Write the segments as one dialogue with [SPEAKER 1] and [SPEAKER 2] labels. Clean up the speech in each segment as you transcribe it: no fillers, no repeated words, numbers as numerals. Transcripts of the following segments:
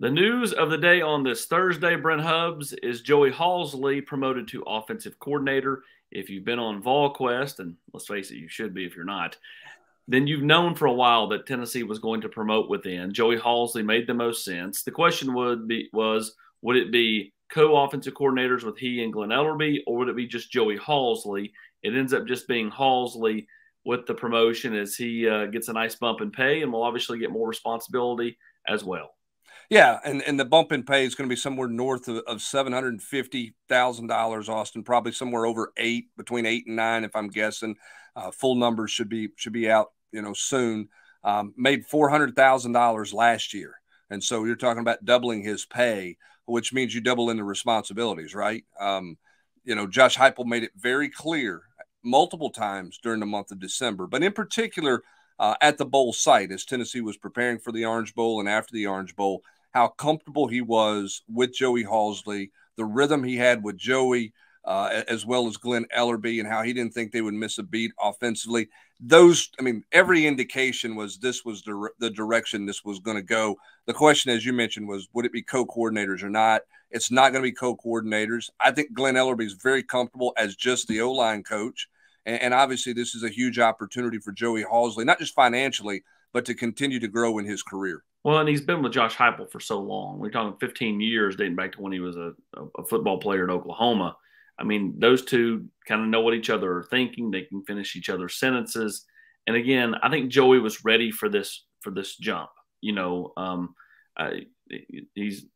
[SPEAKER 1] The news of the day on this Thursday, Brent Hubbs, is Joey Halzle promoted to offensive coordinator. If you've been on Volquest, and let's face it, you should be if you're not, then you've known for a while that Tennessee was going to promote within. Joey Halzle made the most sense. The question would it be co-offensive coordinators with he and Glenn Ellerbe, or would it be just Joey Halzle? It ends up just being Halzle with the promotion as he gets a nice bump in pay and will obviously get more responsibility as well.
[SPEAKER 2] Yeah, and the bump in pay is going to be somewhere north of $750,000, Austin, probably somewhere over between 8 and 9, if I'm guessing. Full numbers should be out, soon. Made $400,000 last year, and so you're talking about doubling his pay, which means you double in the responsibilities, right? Josh Heupel made it very clear multiple times during the month of December, but in particular at the bowl site as Tennessee was preparing for the Orange Bowl and after the Orange Bowl, how comfortable he was with Joey Halzle, the rhythm he had with Joey, as well as Glenn Ellerbe, and how he didn't think they would miss a beat offensively. Every indication was this was the direction this was going to go. The question, as you mentioned, was would it be co-coordinators or not? It's not going to be co-coordinators. I think Glenn Ellerbe is very comfortable as just the O-line coach. And obviously this is a huge opportunity for Joey Halzle, not just financially, but to continue to grow in his career.
[SPEAKER 1] Well, and he's been with Josh Heupel for so long. We're talking 15 years dating back to when he was a football player at Oklahoma. I mean, those two kind of know what each other are thinking. They can finish each other's sentences. And again, I think Joey was ready for this jump. He's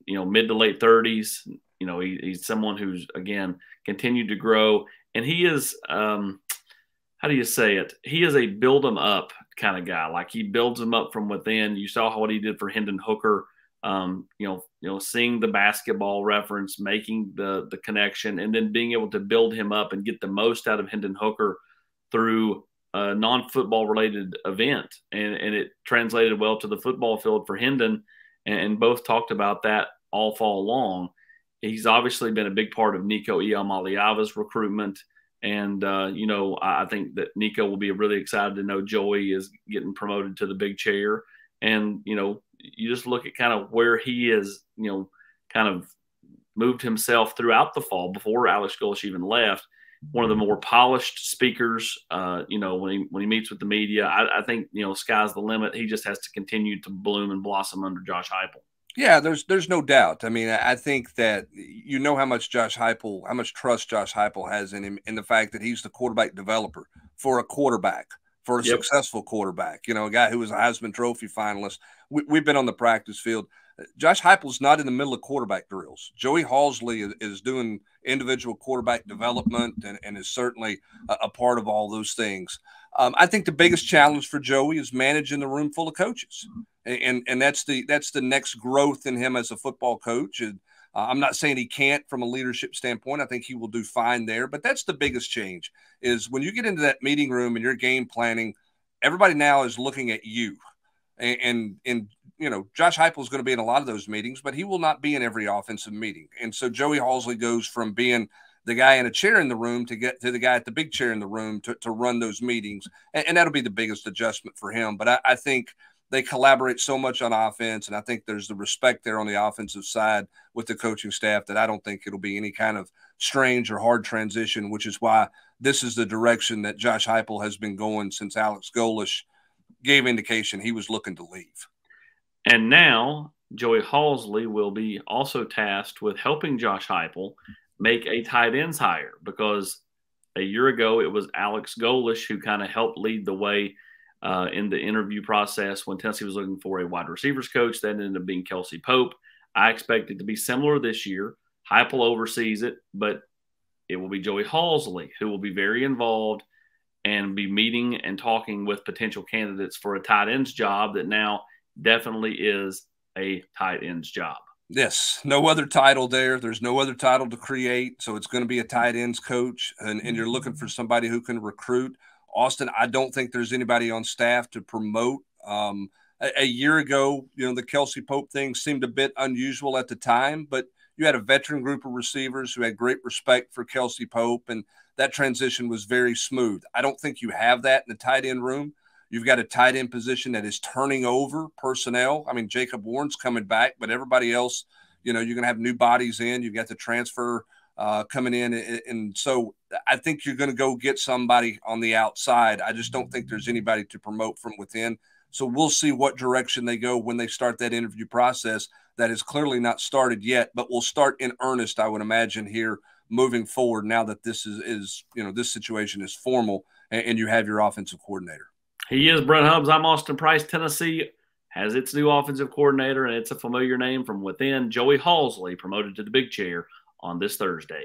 [SPEAKER 1] mid to late 30s. He's someone who's again continued to grow, and he is how do you say it? He is a build them up kind of guy. Like he builds them up from within. You saw what he did for Hendon Hooker. Seeing the basketball reference, making the connection, and then being able to build him up and get the most out of Hendon Hooker through a non-football related event. And it translated well to the football field for Hendon, and both talked about that all fall long. He's obviously been a big part of Nico Iamaleava's recruitment. And, I think that Nico will be really excited to know Joey is getting promoted to the big chair. And, you just look at kind of where he is, kind of moved himself throughout the fall before Alex Golesh even left. One of the more polished speakers, when he meets with the media. I think, sky's the limit. He just has to continue to bloom and blossom under Josh Heupel.
[SPEAKER 2] Yeah, there's no doubt. I mean, I think that how much how much trust Josh Heupel has in him, in the fact that he's the quarterback developer for a quarterback, for a successful quarterback. A guy who was a Heisman Trophy finalist. We've been on the practice field. Josh Heupel's not in the middle of quarterback drills. Joey Halzle is doing individual quarterback development and is certainly a part of all those things. I think the biggest challenge for Joey is managing the room full of coaches. And that's the next growth in him as a football coach. And I'm not saying he can't from a leadership standpoint. I think he will do fine there. But that's the biggest change is when you get into that meeting room and you're game planning, everybody now is looking at you. And Josh Heupel is going to be in a lot of those meetings, but he will not be in every offensive meeting. And so Joey Halzle goes from being the guy in a chair in the room to get to the guy at the big chair in the room to run those meetings. And that'll be the biggest adjustment for him. But I think they collaborate so much on offense, and I think there's the respect there on the offensive side with the coaching staff that I don't think it'll be any kind of strange or hard transition, which is why this is the direction that Josh Heupel has been going since Alex Golesh gave indication he was looking to leave.
[SPEAKER 1] And now Joey Halzle will be also tasked with helping Josh Heupel make a tight ends hire, because a year ago it was Alex Golesh who kind of helped lead the way in the interview process when Tennessee was looking for a wide receivers coach. That ended up being Kelsey Pope. I expect it to be similar this year. Heupel oversees it, but it will be Joey Halzle who will be very involved and be meeting and talking with potential candidates for a tight ends job that now definitely is a tight ends job.
[SPEAKER 2] Yes, no other title there. There's no other title to create. So it's going to be a tight ends coach, and you're looking for somebody who can recruit. Austin, I don't think there's anybody on staff to promote. A year ago, the Kelsey Pope thing seemed a bit unusual at the time, but you had a veteran group of receivers who had great respect for Kelsey Pope, and that transition was very smooth. I don't think you have that in the tight end room. You've got a tight end position that is turning over personnel. I mean, Jacob Warren's coming back, but everybody else, you're going to have new bodies in. You've got the transfer coming in. And so I think you're going to go get somebody on the outside. I just don't think there's anybody to promote from within. So we'll see what direction they go when they start that interview process. That is clearly not started yet, but will start in earnest, I would imagine, here moving forward now that this is this situation is formal and you have your offensive coordinator.
[SPEAKER 1] He is Brent Hubbs. I'm Austin Price. Tennessee has its new offensive coordinator, and it's a familiar name from within. Joey Halzle promoted to the big chair on this Thursday.